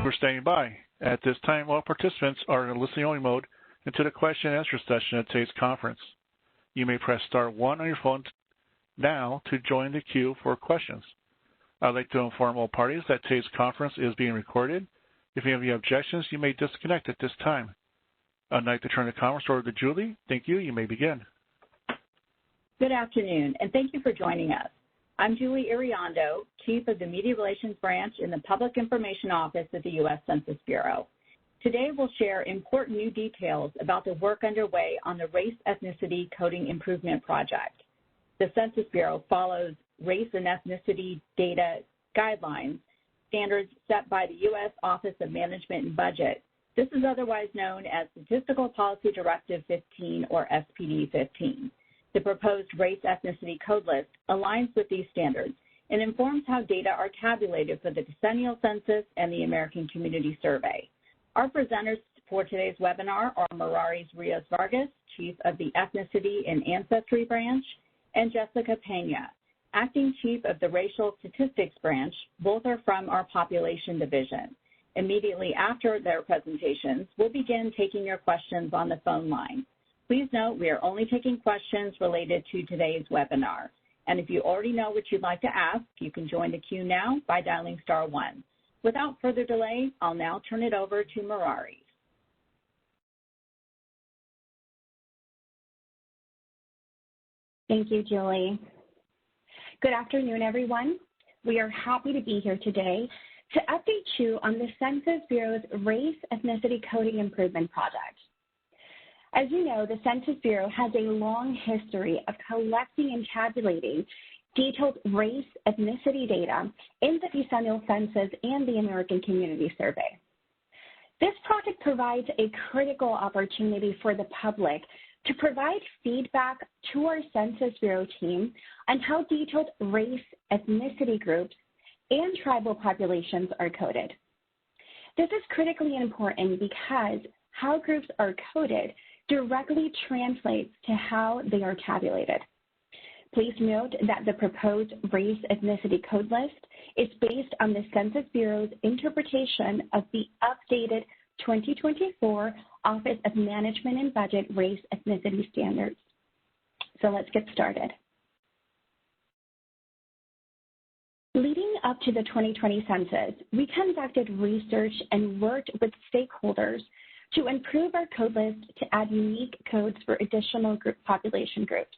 for standing by. At this time, all participants are in a listening-only mode until the question and answer session of today's conference. You may press star 1 on your phone now to join the queue for questions. I'd like to inform all parties that today's conference is being recorded. If you have any objections, you may disconnect at this time. I'd like to turn the conference over to Julie. Thank you. You may begin. Good afternoon, and thank you for joining us. I'm Julie Iriondo, Chief of the Media Relations Branch in the Public Information Office at the U.S. Census Bureau. Today, we'll share important new details about the work underway on the Race Ethnicity Coding Improvement Project. The Census Bureau follows race and ethnicity data guidelines, standards set by the U.S. Office of Management and Budget. This is otherwise known as Statistical Policy Directive 15 or SPD 15. The proposed Race Ethnicity Code List aligns with these standards and informs how data are tabulated for the Decennial Census and the American Community Survey. Our presenters for today's webinar are Merarys Ríos-Vargas, Chief of the Ethnicity and Ancestry Branch, and Jessica Peña, Acting Chief of the Racial Statistics Branch. Both are from our Population Division. Immediately after their presentations, we'll begin taking your questions on the phone line. Please note we are only taking questions related to today's webinar. And if you already know what you'd like to ask, you can join the queue now by dialing star 1. Without further delay, I'll now turn it over to Merarys. Thank you, Julie. Good afternoon, everyone. We are happy to be here today to update you on the Census Bureau's Race Ethnicity Coding Improvement Project. As you know, the Census Bureau has a long history of collecting and tabulating detailed race ethnicity data in the Decennial Census and the American Community Survey. This project provides a critical opportunity for the public to provide feedback to our Census Bureau team on how detailed race ethnicity groups and tribal populations are coded. This is critically important because how groups are coded directly translates to how they are tabulated. Please note that the proposed Race Ethnicity Code List is based on the Census Bureau's interpretation of the updated 2024 Office of Management and Budget Race Ethnicity Standards. So let's get started. Leading up to the 2020 census, we conducted research and worked with stakeholders to improve our code list to add unique codes for additional population groups.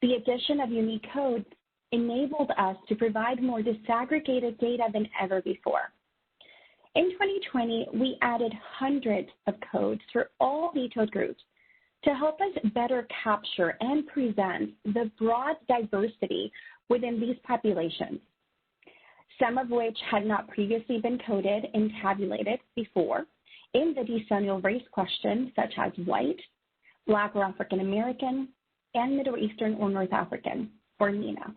The addition of unique codes enabled us to provide more disaggregated data than ever before. In 2020, we added hundreds of codes for all detailed groups to help us better capture and present the broad diversity within these populations, some of which had not previously been coded and tabulated before in the decennial race question, such as white, Black or African American, and Middle Eastern or North African, or MENA.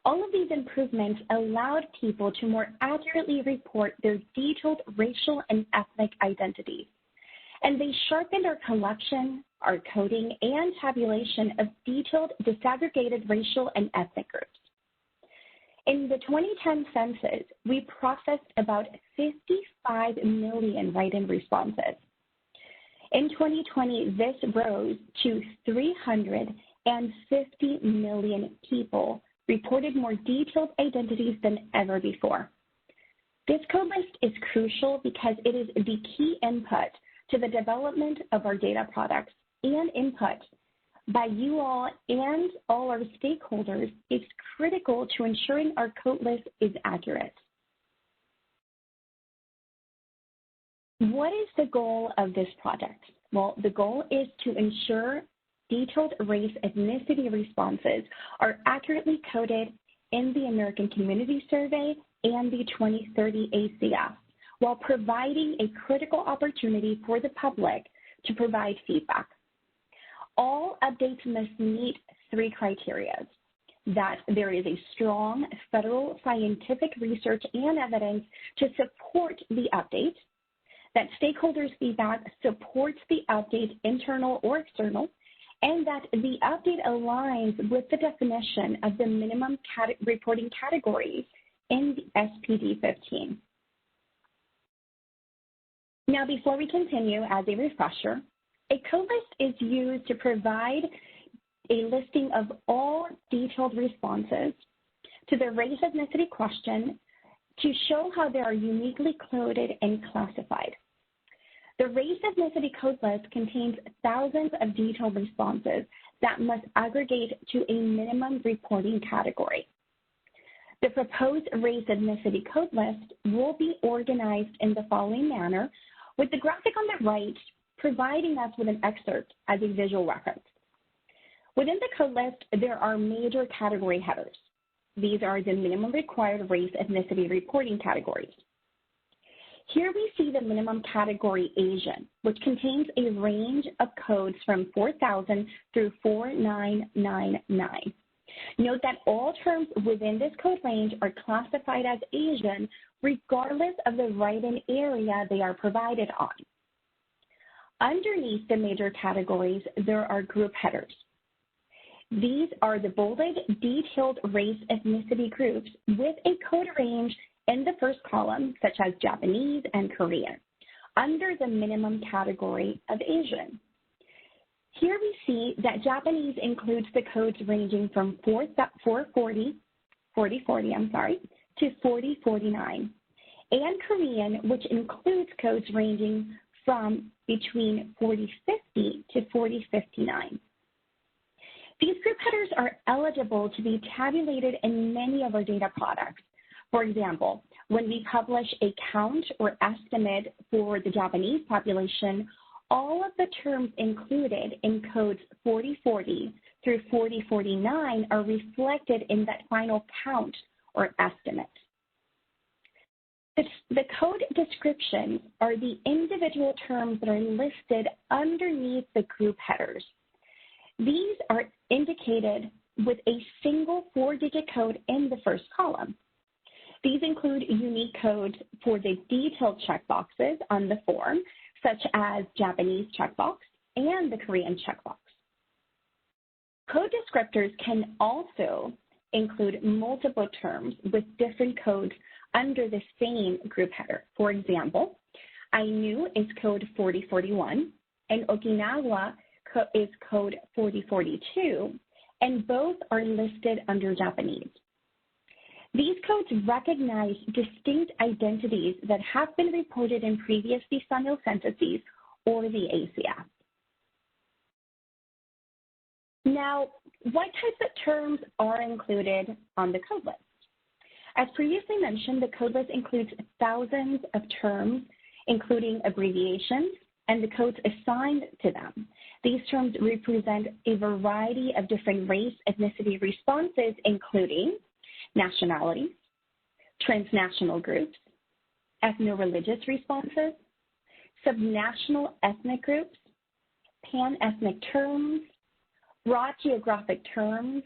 All of these improvements allowed people to more accurately report their detailed racial and ethnic identities, and they sharpened our collection, our coding, and tabulation of detailed disaggregated racial and ethnic groups. In the 2010 census, we processed about 55 million write-in responses. In 2020, this rose to 350 million people reported more detailed identities than ever before. This code list is crucial because it is the key input to the development of our data products, and input by you all and all our stakeholders is critical to ensuring our code list is accurate. What is the goal of this project? Well, the goal is to ensure detailed race ethnicity responses are accurately coded in the American Community Survey and the 2030 ACF, while providing a critical opportunity for the public to provide feedback. All updates must meet 3 criteria: that there is a strong federal scientific research and evidence to support the update, that stakeholders' feedback supports the update, internal or external, and that the update aligns with the definition of the minimum reporting categories in the SPD 15. Now, before we continue, as a refresher, a code list is used to provide a listing of all detailed responses to the race ethnicity question to show how they are uniquely coded and classified. The Race Ethnicity Code List contains thousands of detailed responses that must aggregate to a minimum reporting category. The proposed Race Ethnicity Code List will be organized in the following manner, with the graphic on the right providing us with an excerpt as a visual reference. Within the code list, there are major category headers. These are the minimum required race ethnicity reporting categories. Here we see the minimum category Asian, which contains a range of codes from 4,000 through 4,999. Note that all terms within this code range are classified as Asian regardless of the write-in area they are provided on. Underneath the major categories, there are group headers. These are the bolded, detailed race ethnicity groups with a code range in the first column, such as Japanese and Korean, under the minimum category of Asian. Here we see that Japanese includes the codes ranging from 4040 to 4049, and Korean, which includes codes ranging from between 4050 to 4059. These group headers are eligible to be tabulated in many of our data products. For example, when we publish a count or estimate for the Japanese population, all of the terms included in codes 4040 through 4049 are reflected in that final count or estimate. The code descriptions are the individual terms that are listed underneath the group headers. These are indicated with a single 4-digit code in the first column. These include unique codes for the detailed checkboxes on the form, such as Japanese checkbox and the Korean checkbox. Code descriptors can also include multiple terms with different codes under the same group header. For example, Ainu is code 4041, and Okinawa is code 4042, and both are listed under Japanese. These codes recognize distinct identities that have been reported in previous decennial censuses or the ACF. Now, what types of terms are included on the code list? As previously mentioned, the code list includes thousands of terms, including abbreviations, and the codes assigned to them. These terms represent a variety of different race ethnicity responses, including nationalities, transnational groups, ethno-religious responses, subnational ethnic groups, pan-ethnic terms, broad geographic terms,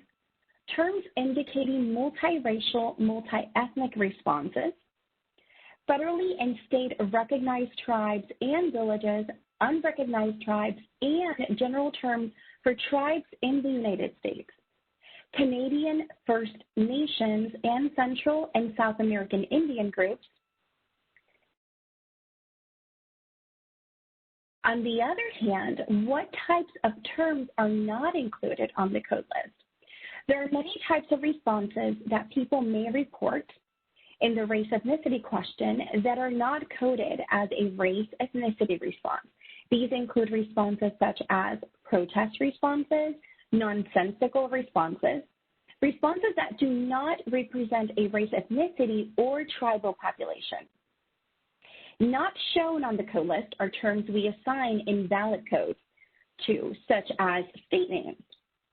terms indicating multiracial, multi-ethnic responses, federally and state recognized tribes and villages, unrecognized tribes, and general terms for tribes in the United States, Canadian First Nations and Central and South American Indian groups. On the other hand, what types of terms are not included on the code list? There are many types of responses that people may report in the race ethnicity question that are not coded as a race ethnicity response. These include responses such as protest responses, nonsensical responses, responses that do not represent a race ethnicity or tribal population. Not shown on the code list are terms we assign invalid codes to, such as state names.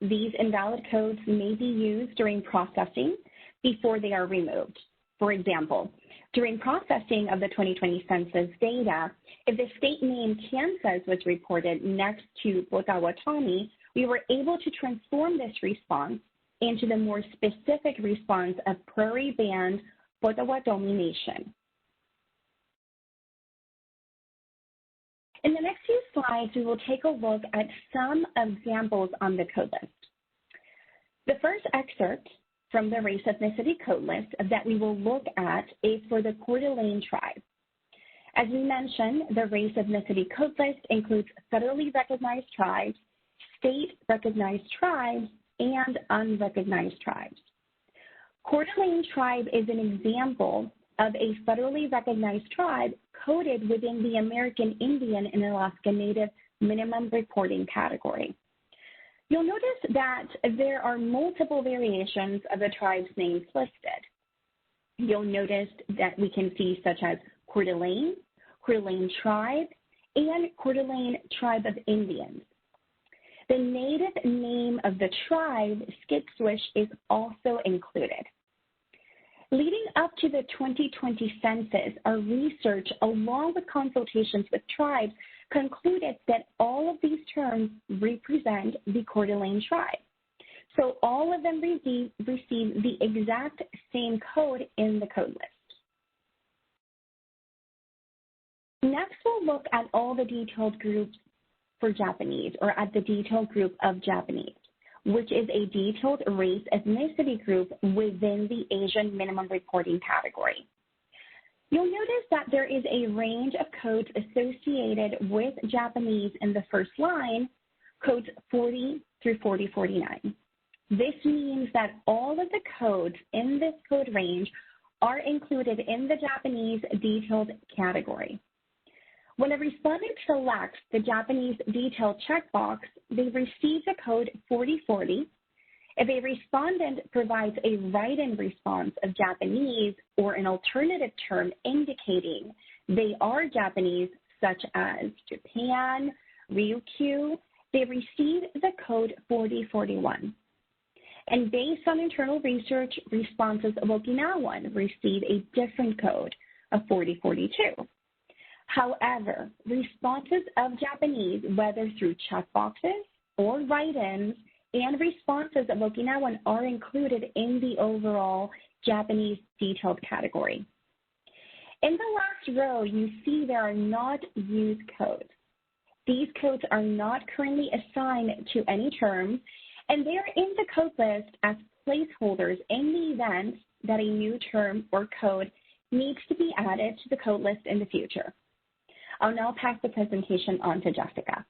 These invalid codes may be used during processing before they are removed. For example, during processing of the 2020 census data, if the state name Kansas was reported next to Potawatomi, we were able to transform this response into the more specific response of Prairie Band Potawatomi Nation. In the next few slides, we will take a look at some examples on the code list. The first excerpt from the Race Ethnicity Code List that we will look at is for the Coeur d'Alene tribe. As we mentioned, the Race Ethnicity Code List includes federally recognized tribes, state-recognized tribes, and unrecognized tribes. Coeur d'Alene tribe is an example of a federally recognized tribe coded within the American Indian and Alaska Native minimum reporting category. You'll notice that there are multiple variations of the tribe's names listed. You'll notice that we can see such as Coeur d'Alene Tribe, and Coeur d'Alene Tribe of Indians. The native name of the tribe, Skitswish, is also included. Leading up to the 2020 census, our research, along with consultations with tribes, concluded that all of these terms represent the Coeur d'Alene tribe. So all of them receive the exact same code in the code list. Next, we'll look at all the detailed groups for Japanese, or at the detailed group of Japanese, which is a detailed race ethnicity group within the Asian minimum reporting category. You'll notice that there is a range of codes associated with Japanese in the first line, codes 40 through 4049. This means that all of the codes in this code range are included in the Japanese detailed category. When a respondent selects the Japanese detailed checkbox, they receive the code 4040. If a respondent provides a write-in response of Japanese or an alternative term indicating they are Japanese, such as Japan, Ryukyu, they receive the code 4041. And based on internal research, responses of Okinawan receive a different code of 4042. However, responses of Japanese, whether through checkboxes or write-ins, and responses of Okinawan are included in the overall Japanese detailed category. In the last row, you see there are not used codes. These codes are not currently assigned to any term, and they are in the code list as placeholders in the event that a new term or code needs to be added to the code list in the future. I'll now pass the presentation on to Jessica.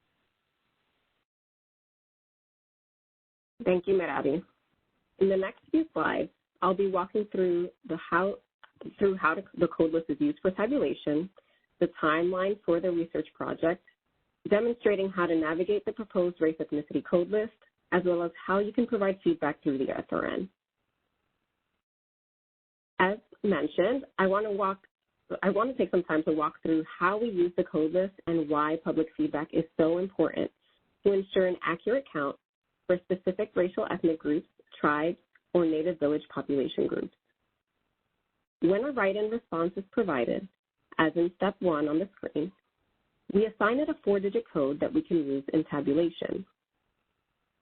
Thank you, Merari. In the next few slides, I'll be walking through how the code list is used for tabulation, the timeline for the research project, demonstrating how to navigate the proposed race ethnicity code list, as well as how you can provide feedback through the SRN. As mentioned, I want to take some time to walk through how we use the code list and why public feedback is so important to ensure an accurate count for specific racial ethnic groups, tribes, or native village population groups. When a write-in response is provided, as in step 1 on the screen, we assign it a 4-digit code that we can use in tabulation.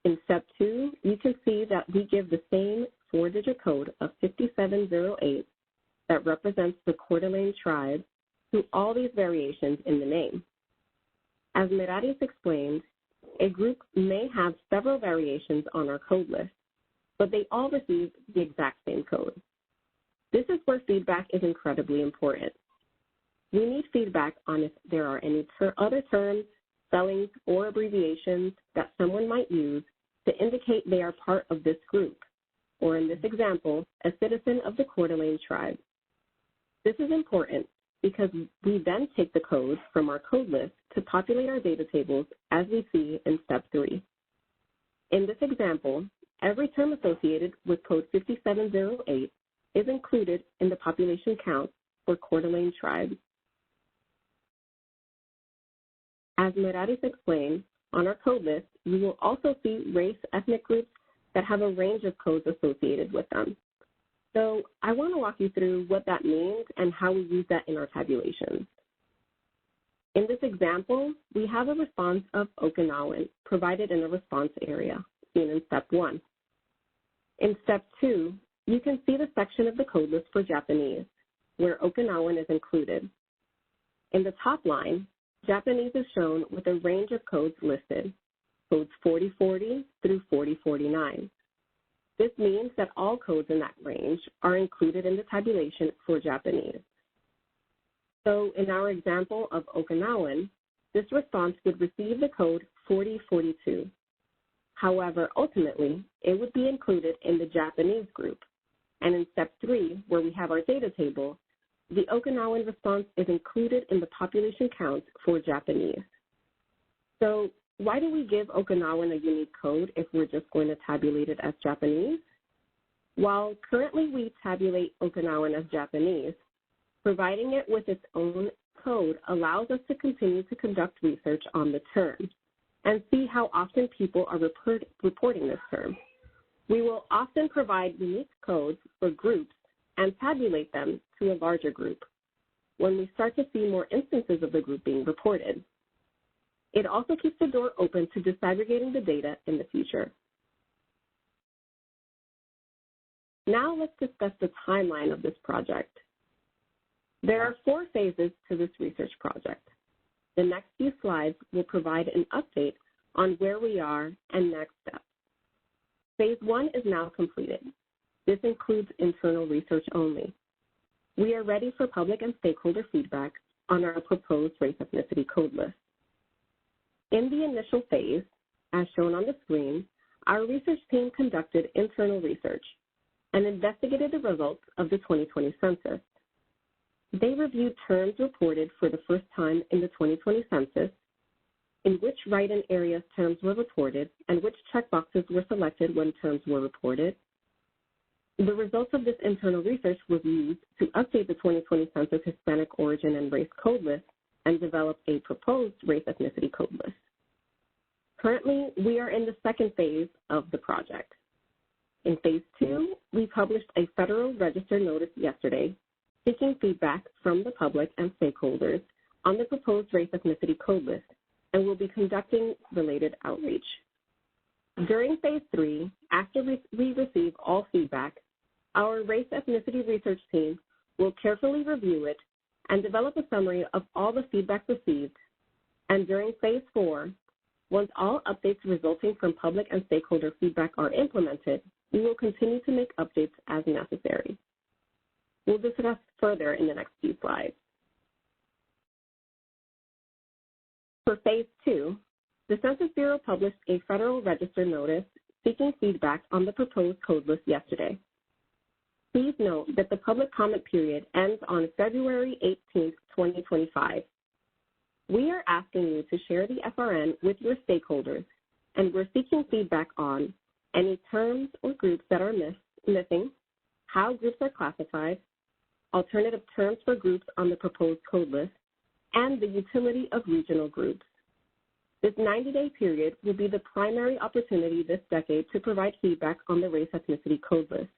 In step 2, you can see that we give the same 4-digit code of 5708 that represents the Coeur d'Alene tribe through all these variations in the name. As Merarys explained, a group may have several variations on our code list, but they all receive the exact same code. This is where feedback is incredibly important. We need feedback on if there are any other terms, spellings, or abbreviations that someone might use to indicate they are part of this group, or in this example, a citizen of the Coeur d'Alene tribe. This is important because we then take the code from our code list to populate our data tables as we see in step 3. In this example, every term associated with code 5708 is included in the population count for Coeur d'Alene tribe. As Merarys explained, on our code list, you will also see race ethnic groups that have a range of codes associated with them. So I want to walk you through what that means and how we use that in our tabulations. In this example, we have a response of Okinawan provided in a response area, seen in step 1. In step 2, you can see the section of the code list for Japanese, where Okinawan is included. In the top line, Japanese is shown with a range of codes listed, codes 4040 through 4049. This means that all codes in that range are included in the tabulation for Japanese. So in our example of Okinawan, this response would receive the code 4042. However, ultimately, it would be included in the Japanese group. And in step 3, where we have our data table, the Okinawan response is included in the population count for Japanese. So why do we give Okinawan a unique code if we're just going to tabulate it as Japanese? While currently we tabulate Okinawan as Japanese, providing it with its own code allows us to continue to conduct research on the term and see how often people are reporting this term. We will often provide unique codes for groups and tabulate them to a larger group when we start to see more instances of the group being reported. It also keeps the door open to disaggregating the data in the future. Now let's discuss the timeline of this project. There are 4 phases to this research project. The next few slides will provide an update on where we are and next steps. Phase 1 is now completed. This includes internal research only. We are ready for public and stakeholder feedback on our proposed race ethnicity code list. In the initial phase, as shown on the screen, our research team conducted internal research and investigated the results of the 2020 census. They reviewed terms reported for the first time in the 2020 census, in which write-in areas terms were reported, and which checkboxes were selected when terms were reported. The results of this internal research was used to update the 2020 census Hispanic origin and race code list and develop a proposed race ethnicity code list. Currently, we are in the second phase of the project. In phase 2, we published a Federal Register notice yesterday seeking feedback from the public and stakeholders on the proposed race ethnicity code list, and will be conducting related outreach. During phase 3, after we receive all feedback, our race ethnicity research team will carefully review it and develop a summary of all the feedback received. And during phase 4, once all updates resulting from public and stakeholder feedback are implemented, we will continue to make updates as necessary. We'll discuss further in the next few slides. For phase 2, the Census Bureau published a Federal Register notice seeking feedback on the proposed code list yesterday. Please note that the public comment period ends on February 18, 2025. We are asking you to share the FRN with your stakeholders, and we're seeking feedback on any terms or groups that are missing, how groups are classified, alternative terms for groups on the proposed code list, and the utility of regional groups. This 90-day period will be the primary opportunity this decade to provide feedback on the race ethnicity code list.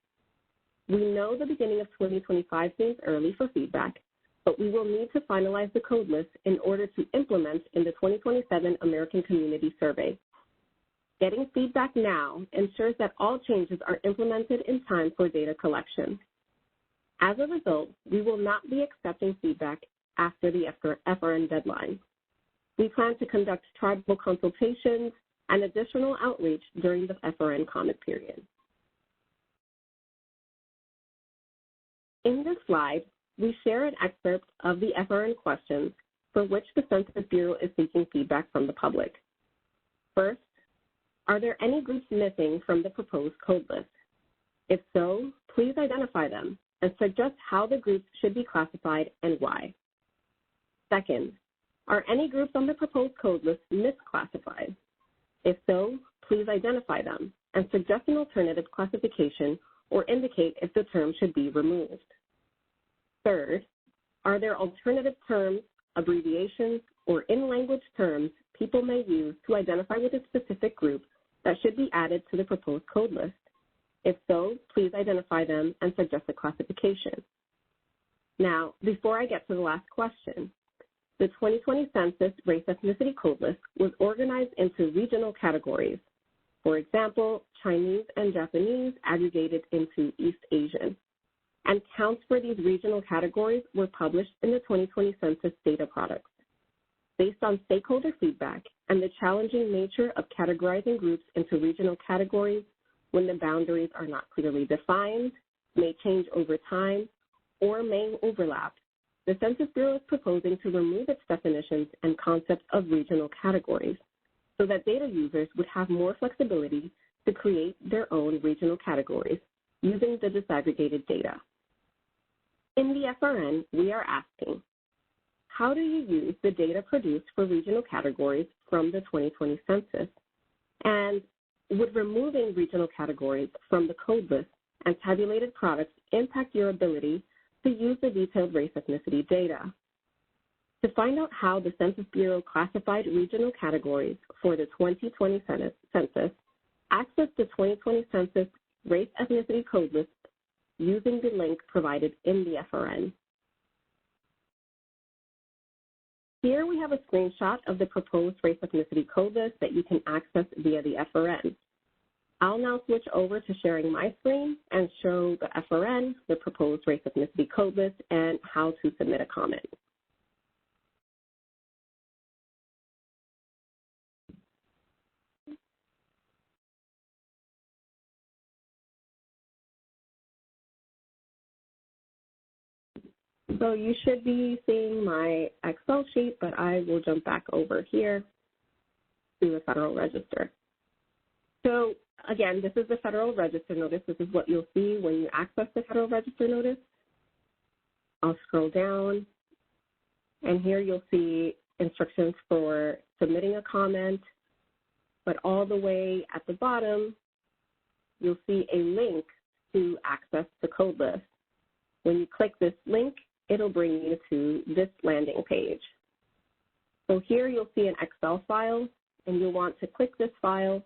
We know the beginning of 2025 seems early for feedback, but we will need to finalize the code list in order to implement in the 2027 American Community Survey. Getting feedback now ensures that all changes are implemented in time for data collection. As a result, we will not be accepting feedback after the FRN deadline. We plan to conduct tribal consultations and additional outreach during the FRN comment period. In this slide, we share an excerpt of the FRN questions for which the Census Bureau is seeking feedback from the public. First, are there any groups missing from the proposed code list? If so, please identify them and suggest how the groups should be classified and why. Second, are any groups on the proposed code list misclassified? If so, please identify them and suggest an alternative classification or indicate if the term should be removed. Third, are there alternative terms, abbreviations, or in-language terms people may use to identify with a specific group that should be added to the proposed code list? If so, please identify them and suggest a classification. Now, before I get to the last question, the 2020 Census Race Ethnicity Code List was organized into regional categories. For example, Chinese and Japanese aggregated into East Asian. And counts for these regional categories were published in the 2020 Census data products. Based on stakeholder feedback and the challenging nature of categorizing groups into regional categories when the boundaries are not clearly defined, may change over time, or may overlap, the Census Bureau is proposing to remove its definitions and concepts of regional categories so that data users would have more flexibility to create their own regional categories using the disaggregated data. In the FRN, we are asking, how do you use the data produced for regional categories from the 2020 census? And would removing regional categories from the code list and tabulated products impact your ability to use the detailed race ethnicity data? To find out how the Census Bureau classified regional categories for the 2020 census, access the 2020 Census Race Ethnicity Code List using the link provided in the FRN. Here we have a screenshot of the proposed Race Ethnicity Code List that you can access via the FRN. I'll now switch over to sharing my screen and show the FRN, the proposed Race Ethnicity Code List, and how to submit a comment. So you should be seeing my Excel sheet, but I will jump back over here to the Federal Register. So again, this is the Federal Register notice. This is what you'll see when you access the Federal Register notice. I'll scroll down, and here you'll see instructions for submitting a comment, but all the way at the bottom, you'll see a link to access the code list. When you click this link, it'll bring you to this landing page. So here you'll see an Excel file, and you'll want to click this file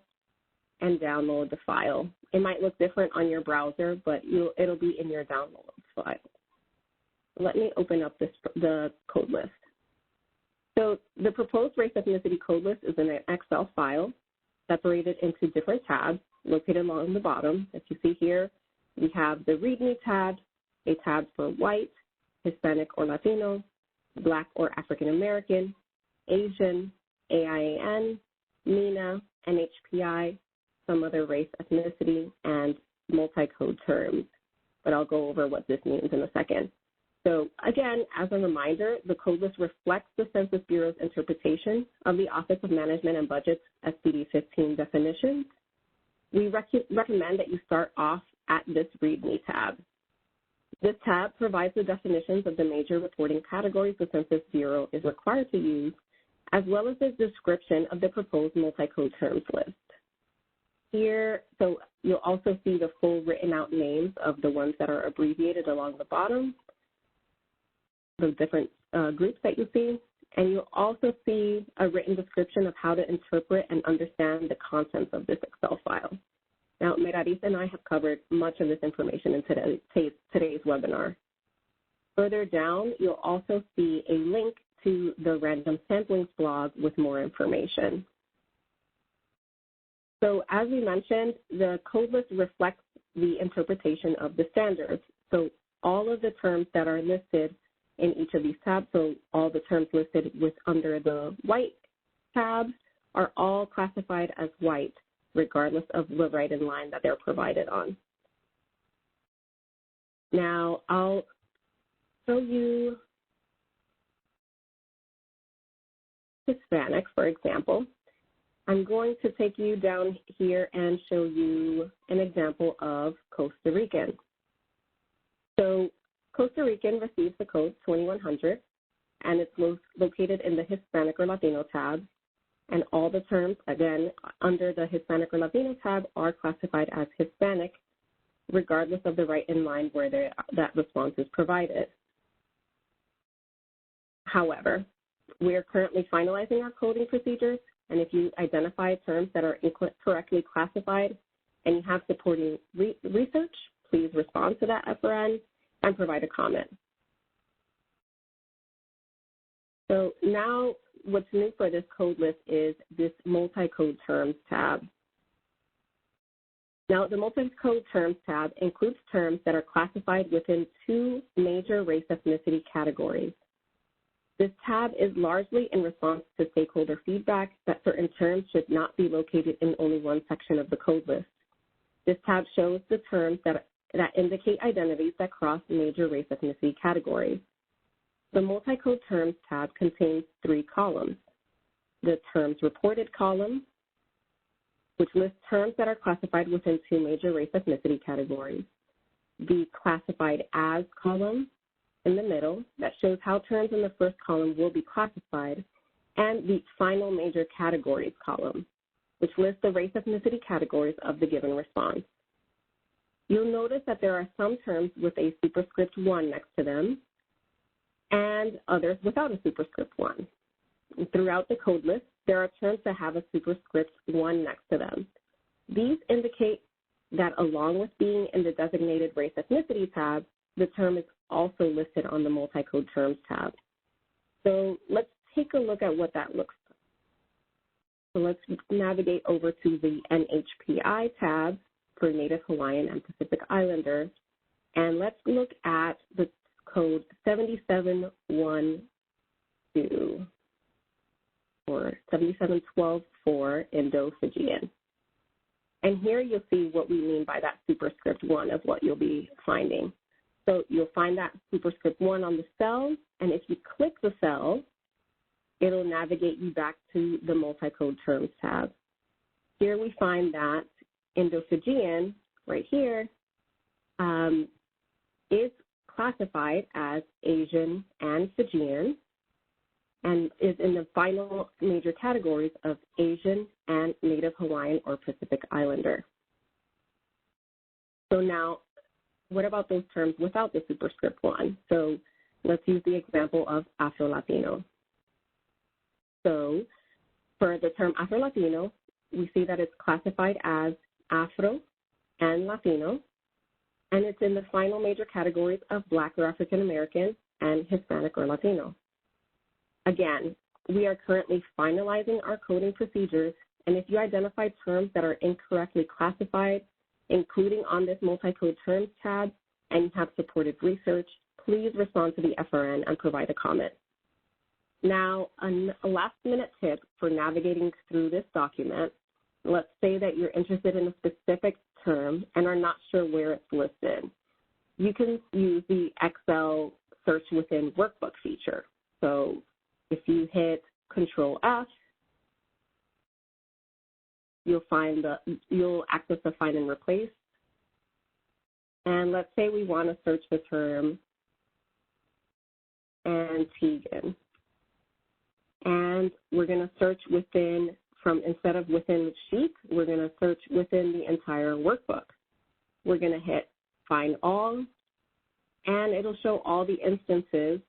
and download the file. It might look different on your browser, but it'll be in your downloads file. Let me open up the code list. So the proposed Race Ethnicity Code List is an Excel file separated into different tabs located along the bottom. As you see here, we have the README tab, a tab for white, Hispanic or Latino, Black or African American, Asian, AIAN, MENA, NHPI, some other race, ethnicity, and multi-code terms. But I'll go over what this means in a second. So again, as a reminder, the code list reflects the Census Bureau's interpretation of the Office of Management and Budget's SPD-15 definitions. We recommend that you start off at this README tab. This tab provides the definitions of the major reporting categories the Census Bureau is required to use, as well as the description of the proposed multi-code terms list. Here, so you'll also see the full written out names of the ones that are abbreviated along the bottom, the different groups that you see, and you'll also see a written description of how to interpret and understand the contents of this Excel file. Now, Merarys and I have covered much of this information in today's webinar. Further down, you'll also see a link to the Random Samplings blog with more information. So as we mentioned, the code list reflects the interpretation of the standards. So all of the terms that are listed in each of these tabs, so all the terms listed under the white tab are all classified as white, regardless of the write-in line that they're provided on. Now, I'll show you Hispanic, for example. I'm going to take you down here and show you an example of Costa Rican. So Costa Rican receives the code 2100, and it's located in the Hispanic or Latino tab. And all the terms, again, under the Hispanic or Latino tab are classified as Hispanic, regardless of the write-in line where that response is provided. However, we are currently finalizing our coding procedures, and if you identify terms that are incorrectly classified and you have supporting research, please respond to that FRN and provide a comment. So now what's new for this code list is this multi-code terms tab. Now, the multi-code terms tab includes terms that are classified within two major race ethnicity categories. This tab is largely in response to stakeholder feedback that certain terms should not be located in only one section of the code list. This tab shows the terms that indicate identities that cross major race ethnicity categories. The Multicode Terms tab contains 3 columns. The Terms Reported column, which lists terms that are classified within 2 major race ethnicity categories. The Classified As column in the middle that shows how terms in the first column will be classified, and the Final Major Categories column, which lists the race ethnicity categories of the given response. You'll notice that there are some terms with a superscript 1 next to them and others without a superscript 1. And throughout the code list, there are terms that have a superscript 1 next to them. These indicate that along with being in the designated race ethnicity tab, the term is also listed on the Multicode Terms tab. So let's take a look at what that looks like. So let's navigate over to the NHPI tab for Native Hawaiian and Pacific Islanders, and let's look at the code 7712 or 7712 for Indo-Fijian. And here you'll see what we mean by that superscript 1 of what you'll be finding. So you'll find that superscript 1 on the cell, and if you click the cell, it'll navigate you back to the Multicode Terms tab. Here we find that Indo-Fijian, right here, is classified as Asian and Fijian and is in the final major categories of Asian and Native Hawaiian or Pacific Islander. So now, what about those terms without the superscript 1? So let's use the example of Afro-Latino. So for the term Afro-Latino, we see that it's classified as Afro and Latino, and it's in the final major categories of Black or African American and Hispanic or Latino. Again, we are currently finalizing our coding procedures, and if you identify terms that are incorrectly classified, including on this Multicode Terms tab, and you have supported research, please respond to the FRN and provide a comment. Now, a last-minute tip for navigating through this document. Let's say that you're interested in a specific term and are not sure where it's listed. You can use the Excel search within workbook feature. So if you hit Control F, you'll access the Find and Replace. And let's say we want to search the term Antiguan. And we're going to search within, instead of within the sheet, we're going to search within the entire workbook. We're going to hit Find All, and it'll show all the instances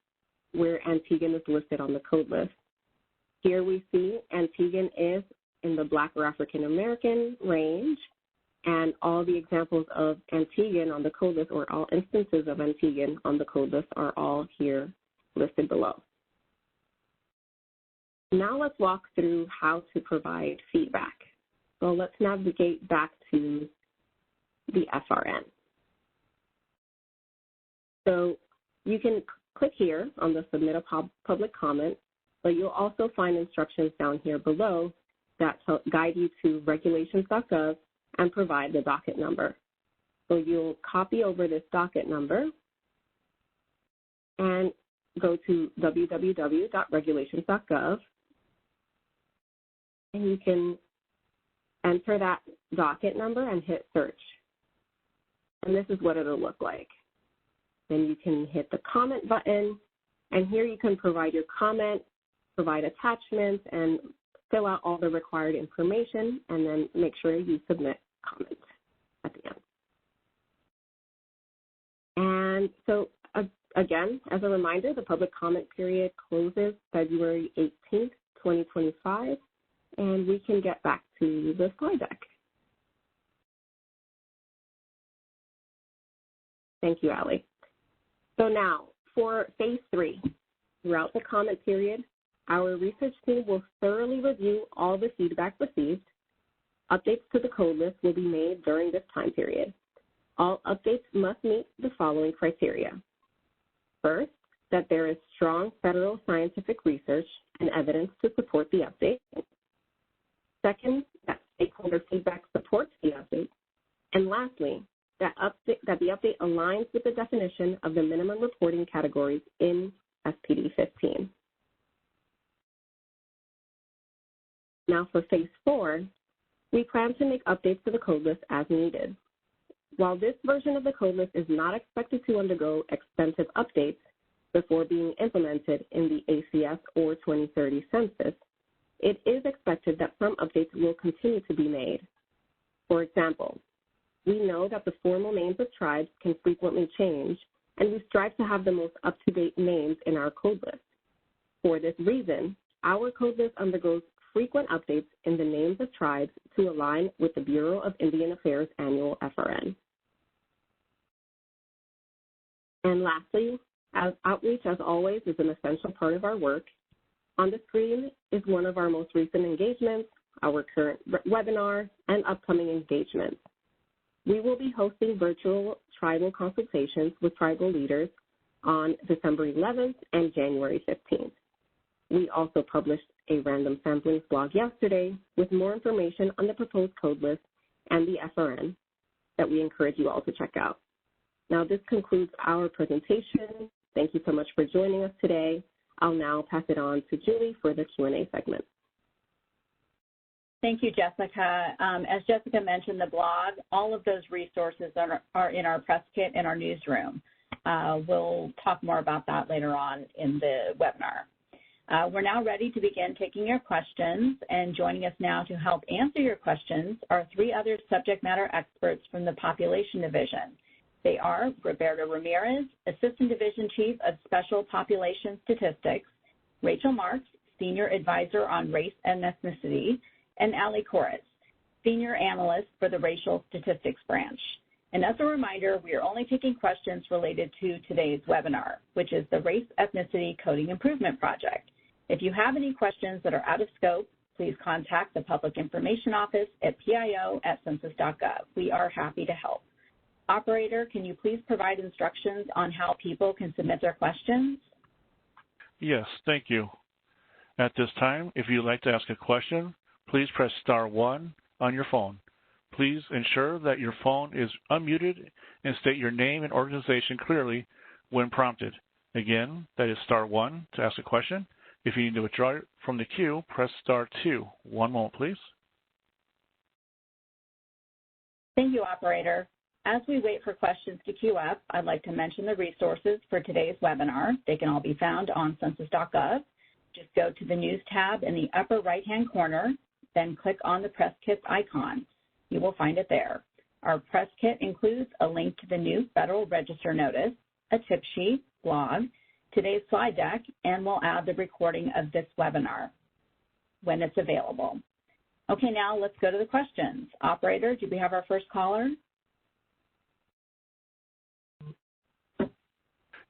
where Antiguan is listed on the code list. Here we see Antiguan is in the Black or African American range, and all the examples of Antiguan on the code list, or all instances of Antiguan on the code list, are all here listed below. Now let's walk through how to provide feedback. So let's navigate back to the FRN. So you can click here on the Submit a Public Comment, but you'll also find instructions down here below that guide you to regulations.gov and provide the docket number. So you'll copy over this docket number and go to www.regulations.gov, and you can enter that docket number and hit search. And this is what it'll look like. Then you can hit the comment button, and here you can provide your comment, provide attachments, and fill out all the required information, and then make sure you submit comments at the end. And so, again, as a reminder, the public comment period closes February 18th, 2025, and we can get back to the slide deck. Thank you, Allie. So now, for phase 3, throughout the comment period, our research team will thoroughly review all the feedback received. Updates to the code list will be made during this time period. All updates must meet the following criteria. First, that there is strong federal scientific research and evidence to support the update. Second, that stakeholder feedback supports the update. And lastly, that the update aligns with the definition of the minimum reporting categories in SPD 2015. Now for Phase 4, we plan to make updates to the code list as needed. While this version of the code list is not expected to undergo extensive updates before being implemented in the ACS or 2030 census, it is expected that some updates will continue to be made. For example, we know that the formal names of tribes can frequently change, and we strive to have the most up-to-date names in our code list. For this reason, our code list undergoes frequent updates in the names of tribes to align with the Bureau of Indian Affairs annual FRN. And lastly, as outreach, as always, is an essential part of our work. On the screen is one of our most recent engagements, our current webinar, and upcoming engagements. We will be hosting virtual tribal consultations with tribal leaders on December 11th and January 15th. We also published a random samplings blog yesterday with more information on the proposed code list and the FRN that we encourage you all to check out. Now, this concludes our presentation. Thank you so much for joining us today. I'll now pass it on to Julie for the Q&A segment. Thank you, Jessica. As Jessica mentioned, the blog, all of those resources are in our press kit in our newsroom. We'll talk more about that later on in the webinar. We're now ready to begin taking your questions, and joining us now to help answer your questions are three other subject matter experts from the Population Division. They are Roberto Ramirez, Assistant Division Chief of Special Population Statistics, Rachel Marks, Senior Advisor on Race and Ethnicity, and Ali Koritz, Senior Analyst for the Racial Statistics Branch. And as a reminder, we are only taking questions related to today's webinar, which is the Race Ethnicity Coding Improvement Project. If you have any questions that are out of scope, please contact the Public Information Office at pio@census.gov. We are happy to help. Operator, can you please provide instructions on how people can submit their questions? Yes, thank you. At this time, if you'd like to ask a question, please press *1 on your phone. Please ensure that your phone is unmuted and state your name and organization clearly when prompted. Again, that is *1 to ask a question. If you need to withdraw from the queue, press *2. One moment, please. Thank you, Operator. As we wait for questions to queue up, I'd like to mention the resources for today's webinar. They can all be found on census.gov. Just go to the News tab in the upper right-hand corner, then click on the Press Kits icon. You will find it there. Our Press Kit includes a link to the new Federal Register notice, a tip sheet, blog, today's slide deck, and we'll add the recording of this webinar when it's available. Okay, now let's go to the questions. Operator, do we have our first caller?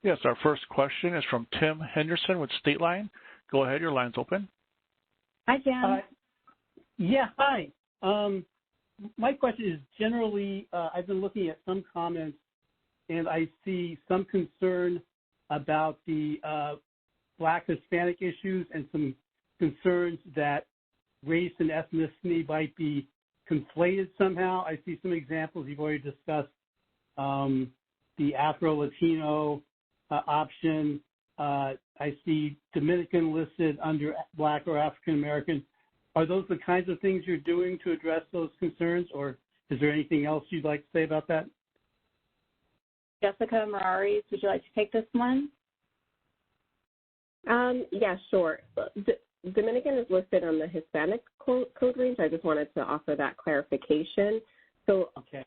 Yes, our first question is from Tim Henderson with State Line. Go ahead, your line's open. Hi, Tim. Yeah, hi. My question is generally, I've been looking at some comments and I see some concern about the Black Hispanic issues and some concerns that race and ethnicity might be conflated somehow. I see some examples you've already discussed, the Afro-Latino option. I see Dominican listed under Black or African American. Are those the kinds of things you're doing to address those concerns, or is there anything else you'd like to say about that? Jessica Merarys, would you like to take this one? Yeah, sure. Dominican is listed on the Hispanic code range. I just wanted to offer that clarification. So okay.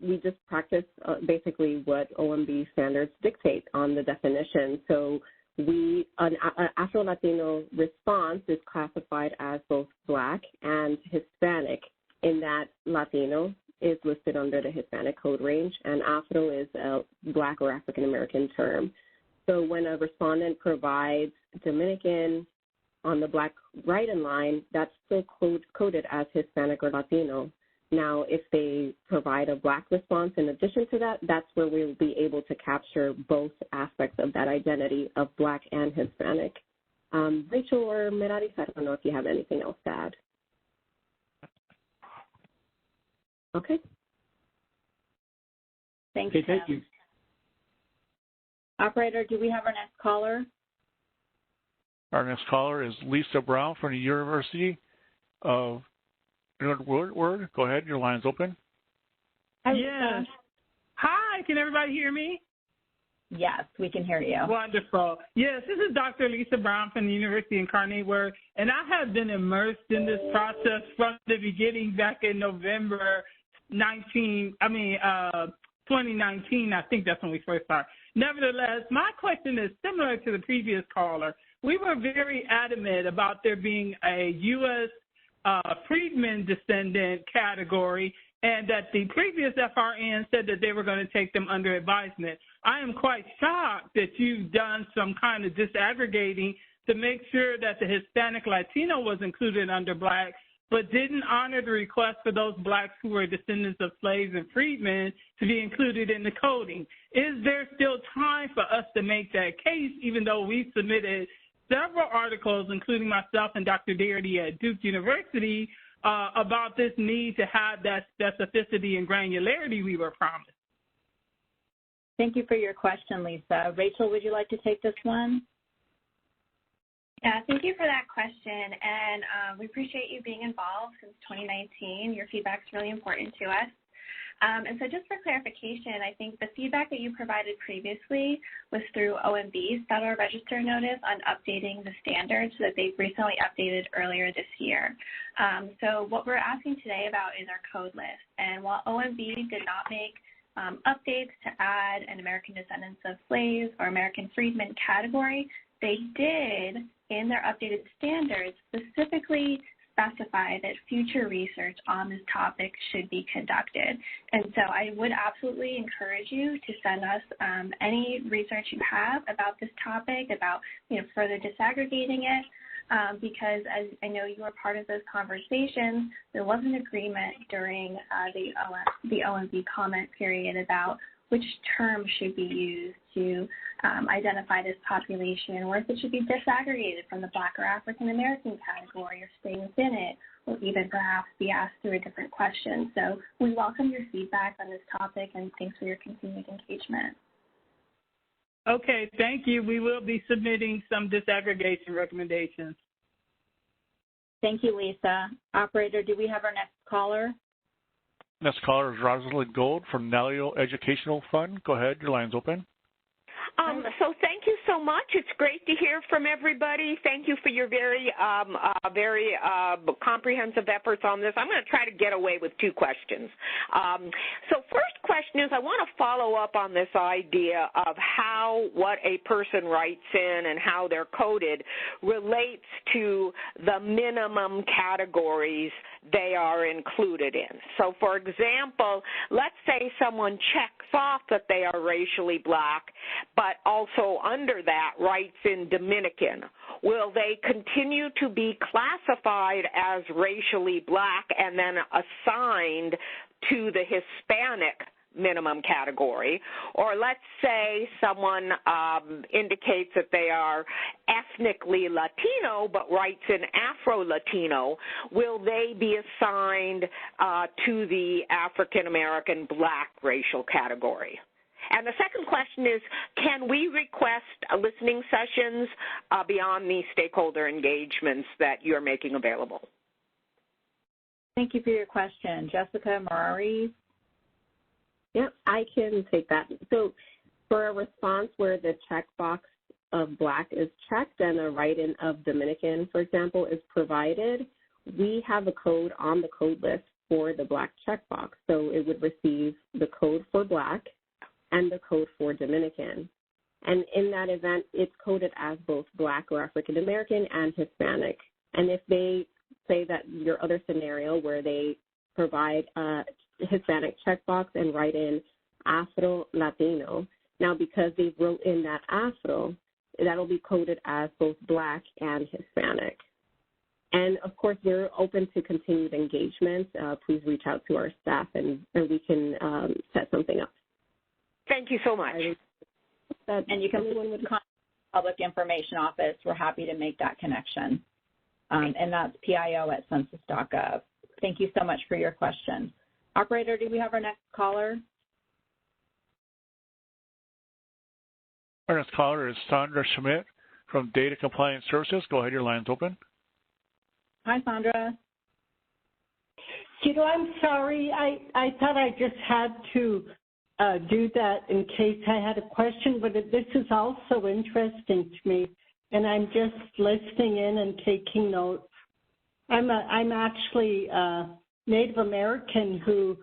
We just practice basically what OMB standards dictate on the definition. So an Afro-Latino response is classified as both Black and Hispanic, in that Latino is listed under the Hispanic code range, and Afro is a Black or African American term. So when a respondent provides Dominican on the Black write-in line, that's still coded as Hispanic or Latino. Now, if they provide a Black response in addition to that, that's where we'll be able to capture both aspects of that identity of Black and Hispanic. Rachel or Merarys, I don't know if you have anything else to add. Okay. Thank you. Okay, thank you. Operator, do we have our next caller? Our next caller is Lisa Brown from the University of Iriondo. Go ahead, your line's open. Yes. Hi, can everybody hear me? Yes, we can hear you. Wonderful. Yes, this is Dr. Lisa Brown from the University in Incarnate-Word, and I have been immersed in this process from the beginning back in November 2019. I think that's when we first started. Nevertheless, my question is similar to the previous caller. We were very adamant about there being a U.S. freedmen descendant category, and that the previous FRN said that they were going to take them under advisement. I am quite shocked that you've done some kind of disaggregating to make sure that the Hispanic Latino was included under Black, but didn't honor the request for those Blacks who were descendants of slaves and freedmen to be included in the coding. Is there still time for us to make that case, even though we submitted several articles, including myself and Dr. Darity at Duke University, about this need to have that specificity and granularity we were promised? Thank you for your question, Lisa. Rachel, would you like to take this one? Yeah, thank you for that question, and we appreciate you being involved since 2019. Your feedback is really important to us. And so just for clarification, I think the feedback that you provided previously was through OMB's Federal Register notice on updating the standards that they've recently updated earlier this year. So what we're asking today about is our code list. And while OMB did not make updates to add an American descendants of slaves or American freedmen category, they did, in their updated standards, specifically specify that future research on this topic should be conducted. And so I would absolutely encourage you to send us any research you have about this topic, about further disaggregating it, because as I know you were part of those conversations, there was an agreement during the OMB comment period about which term should be used to identify this population, or if it should be disaggregated from the Black or African American category or stay within it, or even perhaps be asked through a different question. So we welcome your feedback on this topic, and thanks for your continued engagement. Okay, thank you. We will be submitting some disaggregation recommendations. Thank you, Lisa. Operator, do we have our next caller? Next caller is Rosalind Gold from Nalio Educational Fund. Go ahead, your line's open. So thank you so much. It's great to hear from everybody. Thank you for your very comprehensive efforts on this. I'm going to try to get away with two questions. So first question is I want to follow up on this idea of how what a person writes in and how they're coded relates to the minimum categories they are included in. So, for example, let's say someone checks off that they are racially Black, but also under that writes in Dominican. Will they continue to be classified as racially Black and then assigned to the Hispanic minimum category? Or let's say someone indicates that they are ethnically Latino but writes in Afro-Latino. Will they be assigned to the African-American Black racial category? And the second question is, can we request listening sessions beyond the stakeholder engagements that you're making available? Thank you for your question. Jessica, Merarys? Yep, I can take that. So for a response where the checkbox of Black is checked and a write-in of Dominican, for example, is provided, we have a code on the code list for the Black checkbox. So it would receive the code for Black and the code for Dominican. And in that event, it's coded as both Black or African American and Hispanic. And if they say that your other scenario where they provide a Hispanic checkbox and write in Afro-Latino, now because they wrote in that Afro, that'll be coded as both Black and Hispanic. And, of course, we're open to continued engagement. Please reach out to our staff and we can set something up. Thank you so much. And you can contact the Public Information Office. We're happy to make that connection. And that's pio@census.gov. Thank you so much for your question. Operator, do we have our next caller? Our next caller is Sandra Schmidt from Data Compliance Services. Go ahead, your line's open. Hi, Sandra. You know, I'm sorry. I thought I just had to do that in case I had a question, but this is also interesting to me, and I'm just listening in and taking notes. I'm actually a Native American who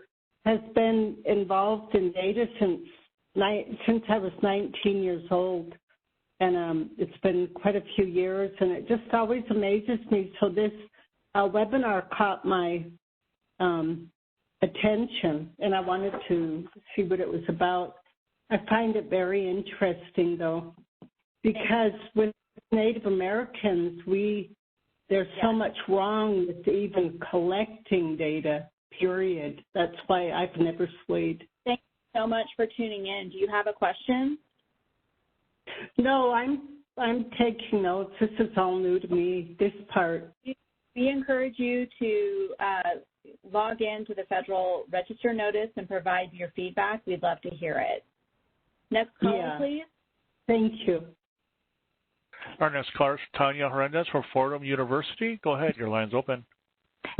has been involved in data since I was 19 years old, and it's been quite a few years, and it just always amazes me. So this webinar caught my attention, and I wanted to see what it was about. I find it very interesting, though, because with Native Americans, there's so much wrong with even collecting data, period. That's why I've never swayed. Thank you so much for tuning in. Do you have a question? No, I'm taking notes. This is all new to me, this part. We encourage you to log in to the Federal Register Notice and provide your feedback. We'd love to hear it. Next caller, please. Thank you. Our next caller is Tanya Hernandez from Fordham University. Go ahead, your line's open.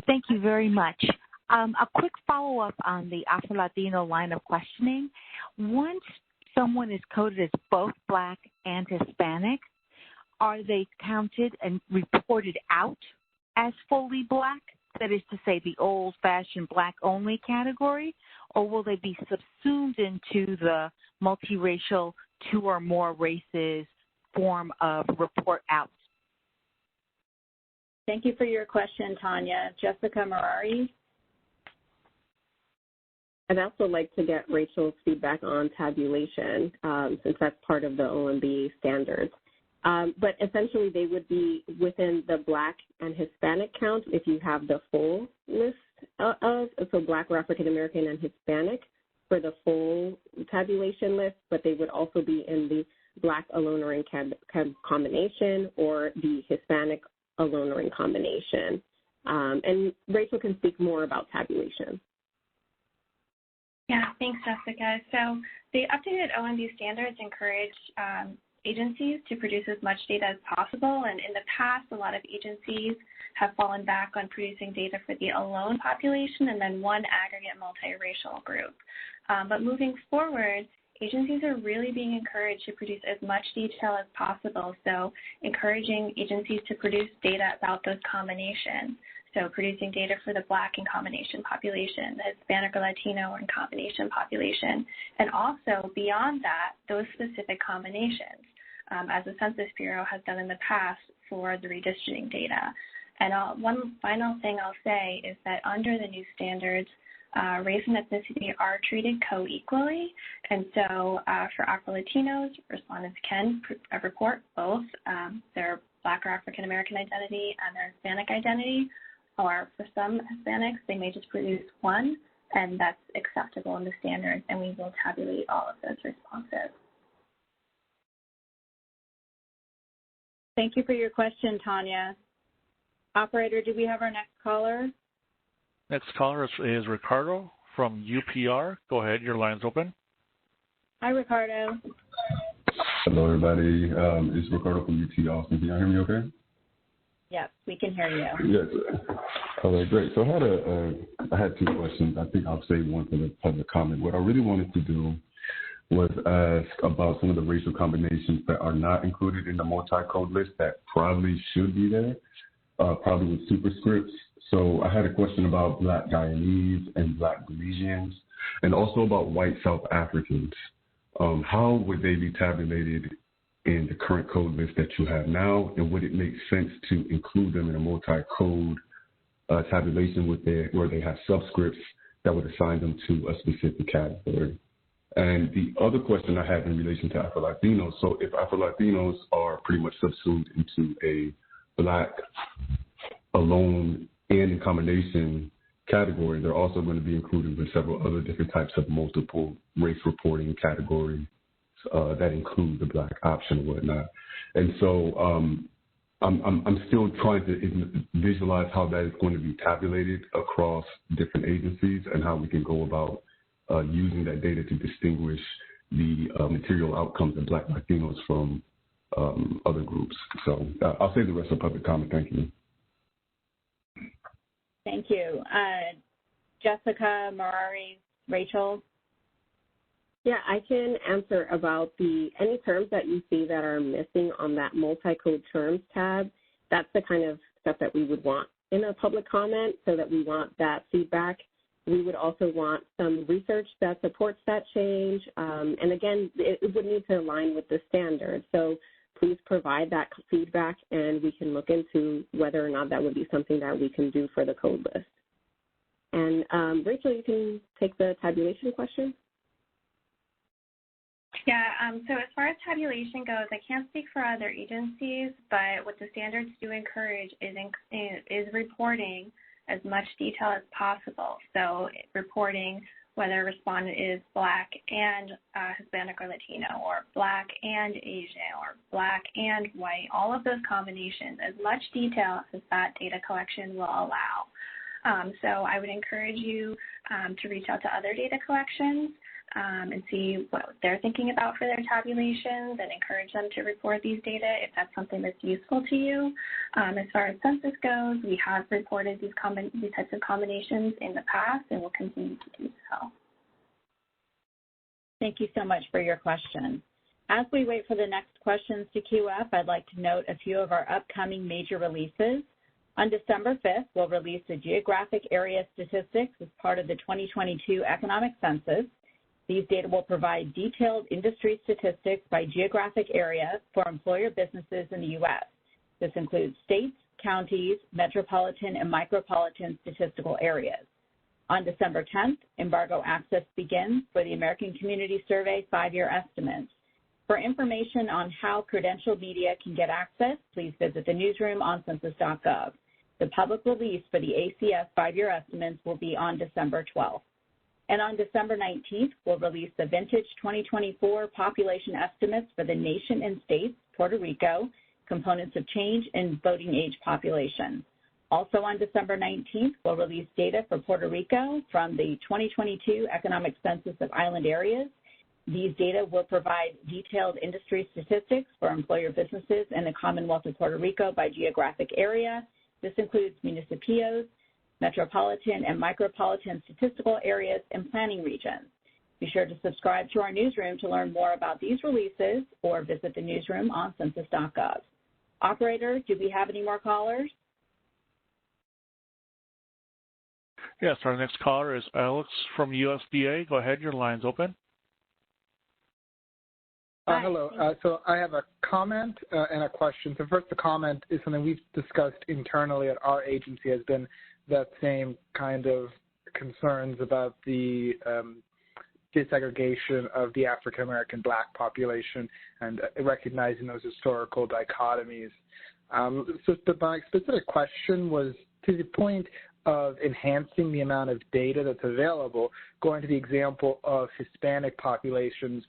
Thank you very much. A quick follow-up on the Afro-Latino line of questioning. Once someone is coded as both Black and Hispanic, are they counted and reported out as fully Black? That is to say, the old-fashioned Black-only category, or will they be subsumed into the multiracial, two or more races form of report out? Thank you for your question, Tanya. Jessica Merarys. I'd also like to get Rachel's feedback on tabulation, since that's part of the OMB standards. But essentially, they would be within the Black and Hispanic count if you have the full list so Black or African American and Hispanic for the full tabulation list, but they would also be in the Black alone or in combination or the Hispanic alone or in combination. And Rachel can speak more about tabulation. Yeah, thanks, Jessica. So the updated OMB standards encourage agencies to produce as much data as possible, and in the past, a lot of agencies have fallen back on producing data for the alone population and then one aggregate multiracial group. But moving forward, agencies are really being encouraged to produce as much detail as possible, so encouraging agencies to produce data about those combinations. So producing data for the Black in combination population, the Hispanic or Latino in combination population, and also beyond that, those specific combinations, as the Census Bureau has done in the past for the redistricting data. And one final thing I'll say is that under the new standards, race and ethnicity are treated co-equally, and so for Afro-Latinos, respondents can report both their Black or African American identity and their Hispanic identity, or for some Hispanics, they may just produce one, and that's acceptable in the standards, and we will tabulate all of those responses. Thank you for your question, Tanya. Operator, do we have our next caller? Next caller is Ricardo from UPR. Go ahead, your line's open. Hi, Ricardo. Hello, everybody. It's Ricardo from UT Austin. Can you hear me okay? Yes, we can hear you. Yes. Okay, great. So I had two questions. I think I'll save one for the public comment. What I really wanted to do was ask about some of the racial combinations that are not included in the multi-code list that probably should be there, probably with superscripts. So I had a question about Black Guyanese and Black Belizeans, and also about white South Africans. How would they be tabulated in the current code list that you have now, and would it make sense to include them in a multi-code tabulation where they have subscripts that would assign them to a specific category? And the other question I have in relation to Afro-Latinos, so if Afro-Latinos are pretty much subsumed into a Black alone and in combination category, they're also going to be included with several other different types of multiple race reporting categories that include the Black option and whatnot. And so I'm still trying to visualize how that is going to be tabulated across different agencies and how we can go about using that data to distinguish the material outcomes of Black Latinos from other groups. So I'll save the rest of public comment. Thank you. Thank you. Jessica, Merarys, Rachel? Yeah, I can answer about any terms that you see that are missing on that Multicode Terms tab. That's the kind of stuff that we would want in a public comment, so that we want that feedback. We would also want some research that supports that change. And again, it would need to align with the standard. So please provide that feedback, and we can look into whether or not that would be something that we can do for the code list. And Rachel, you can take the tabulation question. Yeah, so as far as tabulation goes, I can't speak for other agencies, but what the standards do encourage is reporting as much detail as possible. So reporting whether a respondent is Black and Hispanic or Latino, or Black and Asian, or Black and white, all of those combinations, as much detail as that data collection will allow. So I would encourage you to reach out to other data collections and see what they're thinking about for their tabulations, and encourage them to report these data if that's something that's useful to you. As far as census goes, we have reported these types of combinations in the past, and will continue to do so. Thank you so much for your question. As we wait for the next questions to queue up, I'd like to note a few of our upcoming major releases. On December 5th, we'll release the geographic area statistics as part of the 2022 economic census. These data will provide detailed industry statistics by geographic area for employer businesses in the U.S. This includes states, counties, metropolitan, and micropolitan statistical areas. On December 10th, embargo access begins for the American Community Survey 5-year estimates. For information on how credentialed media can get access, please visit the newsroom on census.gov. The public release for the ACS 5-year estimates will be on December 12th. And on December 19th, we'll release the Vintage 2024 population estimates for the nation and states, Puerto Rico, components of change in voting age population. Also on December 19th, we'll release data for Puerto Rico from the 2022 economic census of island areas. These data will provide detailed industry statistics for employer businesses in the Commonwealth of Puerto Rico by geographic area. This includes municipios, metropolitan and micropolitan statistical areas, and planning regions. Be sure to subscribe to our newsroom to learn more about these releases, or visit the newsroom on census.gov. Operator, do we have any more callers? Yes, our next caller is Alex from USDA. Go ahead, your line's open. Hello. So I have a comment and a question. So first, the comment is something we've discussed internally at our agency, has been that same kind of concerns about the disaggregation of the African-American Black population and recognizing those historical dichotomies. So my specific question was to the point of enhancing the amount of data that's available, going to the example of Hispanic populations.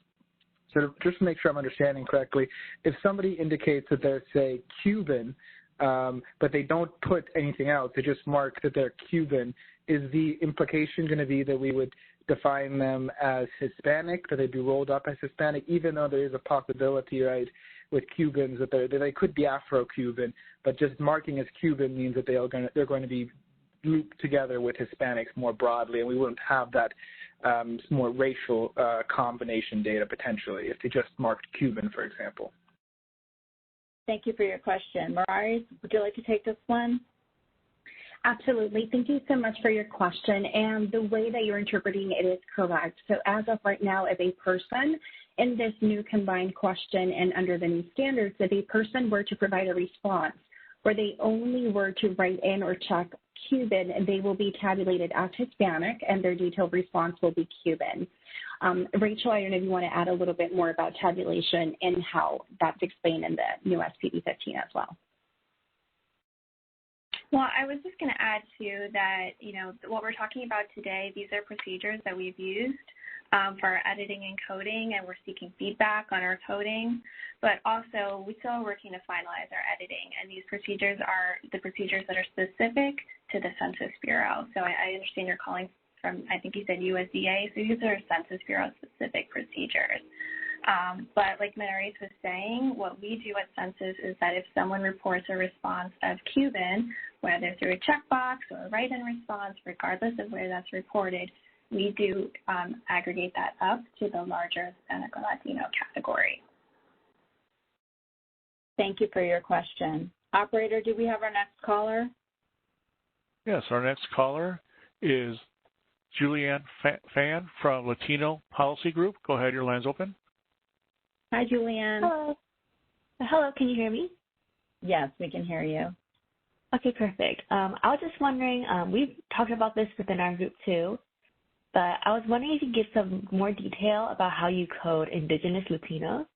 Sort of just to make sure I'm understanding correctly, if somebody indicates that they're, say, Cuban, but they don't put anything else, they just mark that they're Cuban, is the implication going to be that we would define them as Hispanic, that they'd be rolled up as Hispanic, even though there is a possibility, right, with Cubans that they could be Afro-Cuban, but just marking as Cuban means that they're going to be grouped together with Hispanics more broadly, and we wouldn't have that more racial combination data potentially if they just marked Cuban, for example. Thank you for your question. Merarys, would you like to take this one? Absolutely. Thank you so much for your question. And the way that you're interpreting it is correct. So as of right now, if a person in this new combined question and under the new standards, if a person were to provide a response where they only were to write in or check Cuban, they will be tabulated as Hispanic, and their detailed response will be Cuban. Rachel, I don't know if you want to add a little bit more about tabulation and how that's explained in the new SPD 15 as well. Well, I was just going to add, too, that, what we're talking about today, these are procedures that we've used for our editing and coding, and we're seeking feedback on our coding. But also, we still are working to finalize our editing, and these procedures are the procedures that are specific to the Census Bureau. So I understand you're calling from, I think you said USDA, so these are Census Bureau-specific procedures. But like Merarys was saying, what we do at Census is that if someone reports a response of Cuban, whether through a checkbox or a write-in response, regardless of where that's reported, we do aggregate that up to the larger Hispanic or Latino category. Thank you for your question. Operator, do we have our next caller? Yes, our next caller is Julianne Fan from Latino Policy Group. Go ahead, your line's open. Hi, Julianne. Hello. Hello, can you hear me? Yes, we can hear you. Okay, perfect. I was just wondering, we've talked about this within our group too, but I was wondering if you could give some more detail about how you code Indigenous Latino.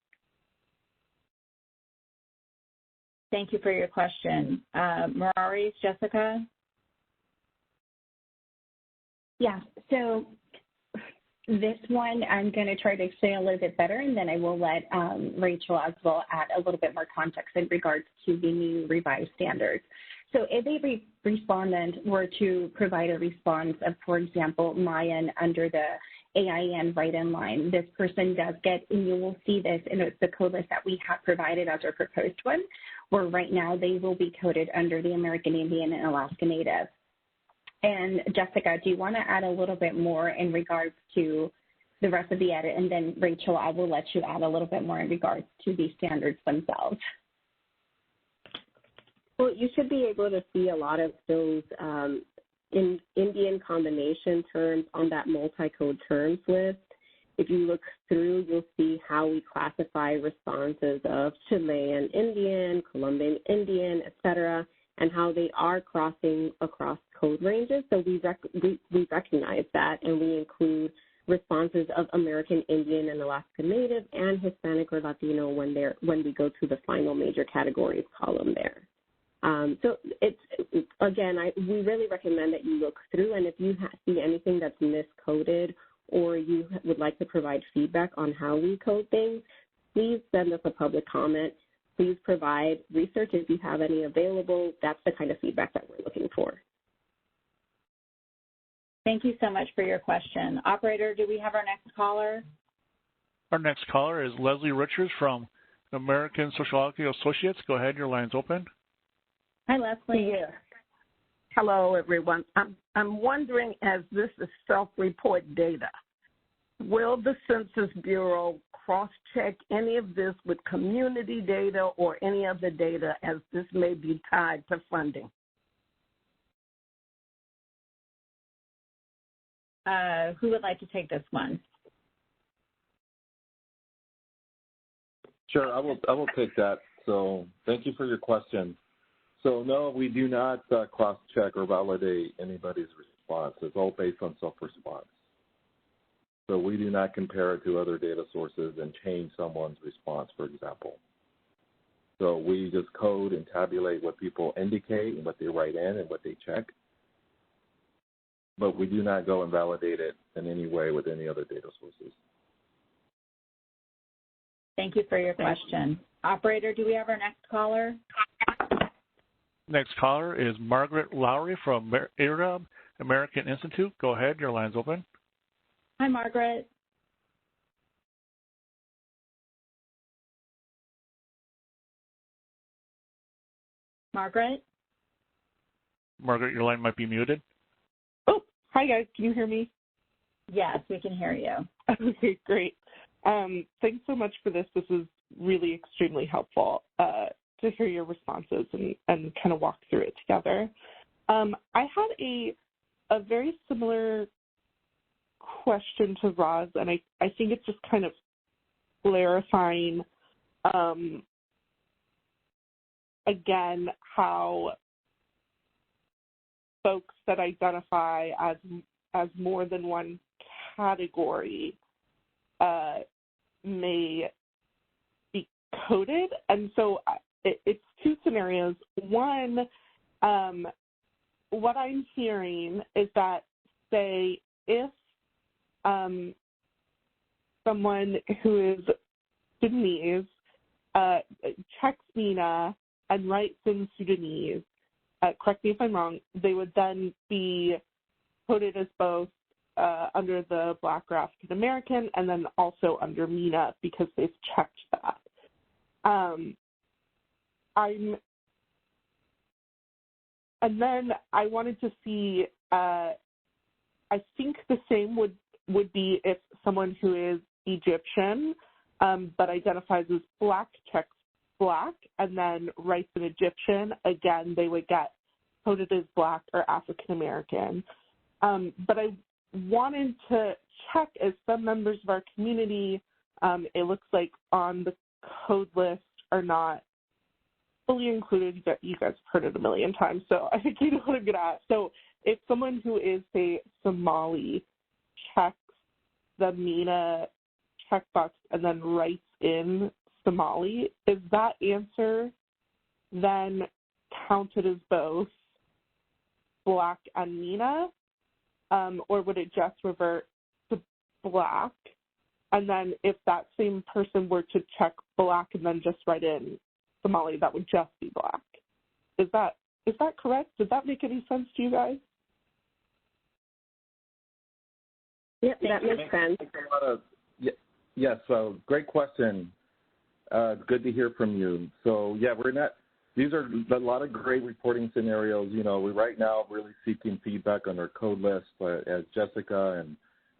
Thank you for your question. Merarys, Jessica? Yeah, so this one I'm going to try to explain a little bit better, and then I will let Rachel as well add a little bit more context in regards to the new revised standards. So if a respondent were to provide a response of, for example, Mayan under the AIN write-in line, this person does get, and you will see this in the code list that we have provided as our proposed one, where right now they will be coded under the American Indian and Alaska Native. And Jessica, do you want to add a little bit more in regards to the rest of the edit? And then Rachel, I will let you add a little bit more in regards to the standards themselves. Well, you should be able to see a lot of those in Indian combination terms on that multicode terms list. If you look through, you'll see how we classify responses of Chilean Indian, Colombian Indian, et cetera, and how they are crossing across code ranges. So we recognize that, and we include responses of American Indian and Alaska Native and Hispanic or Latino when we go to the final major categories column there. So it's, again, we really recommend that you look through, and if you see anything that's miscoded or you would like to provide feedback on how we code things, please send us a public comment. Please provide research if you have any available. That's the kind of feedback that we're looking for. Thank you so much for your question. Operator, do we have our next caller? Our next caller is Leslie Richards from American Sociology Associates. Go ahead, your line's open. Hi, Leslie. Yeah. Hello, everyone. I'm wondering, as this is self-report data, will the Census Bureau cross-check any of this with community data or any other data, as this may be tied to funding? Who would like to take this one? Sure, I will take that. So thank you for your question. So no, we do not cross-check or validate anybody's response. It's all based on self-response. So we do not compare it to other data sources and change someone's response, for example. So we just code and tabulate what people indicate and what they write in and what they check. But we do not go and validate it in any way with any other data sources. Thank you for your question. Operator, do we have our next caller? Next caller is Margaret Lowry from Iriondo American Institute. Go ahead, your line's open. Hi, Margaret. Margaret? Margaret, your line might be muted. Oh, hi guys, can you hear me? Yes, we can hear you. Okay, great. Thanks so much for this. This is really extremely helpful to hear your responses and kind of walk through it together. I had a very similar question to Roz, and I think it's just kind of clarifying again how folks that identify as more than one category may be coded. And so it's two scenarios. One, what I'm hearing is that, say, if someone who is Sudanese checks MENA and writes in Sudanese, correct me if I'm wrong, they would then be coded as both under the Black or African American, and then also under MENA because they've checked that. And then I wanted to see, I think the same would be if someone who is Egyptian but identifies as Black checks Black and then writes an Egyptian, again, they would get coded as Black or African American. But I wanted to check, as some members of our community, it looks like on the code list are not fully included. You guys have heard it a million times, so I think you know what I'm going to ask. So if someone who is, say, Somali checks the MENA checkbox and then writes in Somali, is that answer then counted as both Black and MENA, or would it just revert to Black? And then if that same person were to check Black and then just write in Somali, that would just be Black. Is that correct? Does that make any sense to you guys? Yep, that makes sense. Yes, so great question. Good to hear from you. So yeah, these are a lot of great reporting scenarios. You know, we're right now really seeking feedback on our code list, as Jessica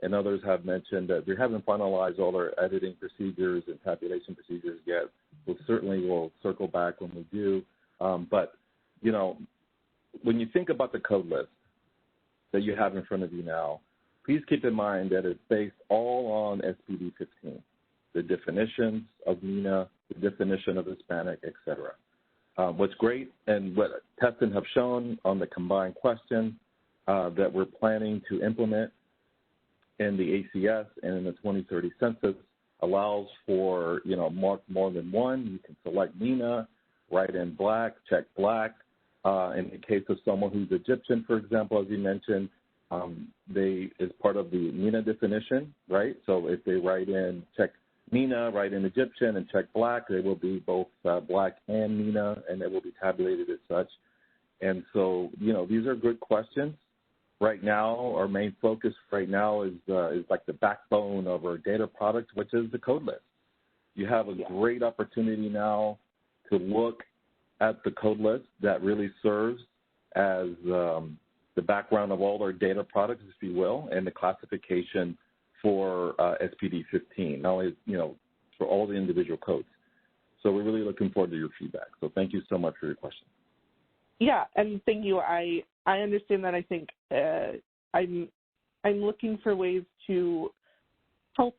and others have mentioned, that we haven't finalized all our editing procedures and tabulation procedures yet. We'll circle back when we do. But, you know, when you think about the code list that you have in front of you now, please keep in mind that it's based all on SPD 15, the definitions of MENA, the definition of Hispanic, et cetera. What's great and what testing have shown on the combined question that we're planning to implement in the ACS and in the 2030 census allows for, you know, mark more than one. You can select MENA, write in Black, check Black. In the case of someone who's Egyptian, for example, as you mentioned, they is part of the MENA definition, right? So if they write in, check MENA, write in Egyptian, and check Black, they will be both Black and MENA, and they will be tabulated as such. And so, you know, these are good questions. Right now, our main focus right now is like the backbone of our data product, which is the code list. You have a great opportunity now to look at the code list that really serves as the background of all our data products, if you will, and the classification for SPD 15, not only, you know, for all the individual codes. So we're really looking forward to your feedback. So thank you so much for your question. Yeah, and thank you. I understand that. I think I'm looking for ways to help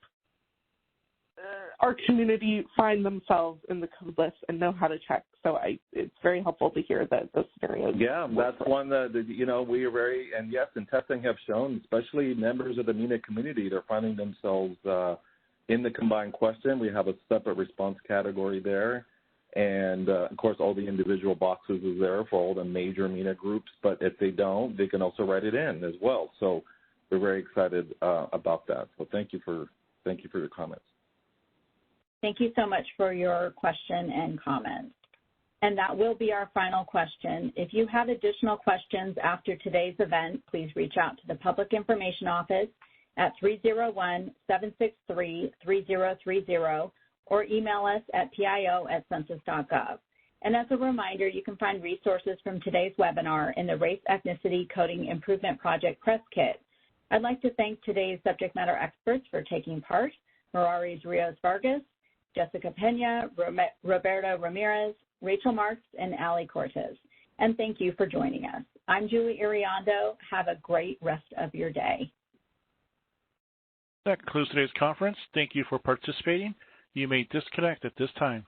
our community find themselves in the code list and know how to check. So it's very helpful to hear that those scenarios. Yeah, that's one that, you know, we are very, and yes, and testing have shown, especially members of the MENA community, they're finding themselves in the combined question. We have a separate response category there. And, of course, all the individual boxes is there for all the major MENA groups. But if they don't, they can also write it in as well. So we're very excited about that. So thank you for your comments. Thank you so much for your question and comments. And that will be our final question. If you have additional questions after today's event, please reach out to the Public Information Office at 301-763-3030 or email us at pio@census.gov. And as a reminder, you can find resources from today's webinar in the Race Ethnicity Coding Improvement Project press kit. I'd like to thank today's subject matter experts for taking part: Merarys Ríos-Vargas, Jessica Peña, Roberto Ramirez, Rachel Marks, and Ali Cortez. And thank you for joining us. I'm Julie Iriondo. Have a great rest of your day. That concludes today's conference. Thank you for participating. You may disconnect at this time.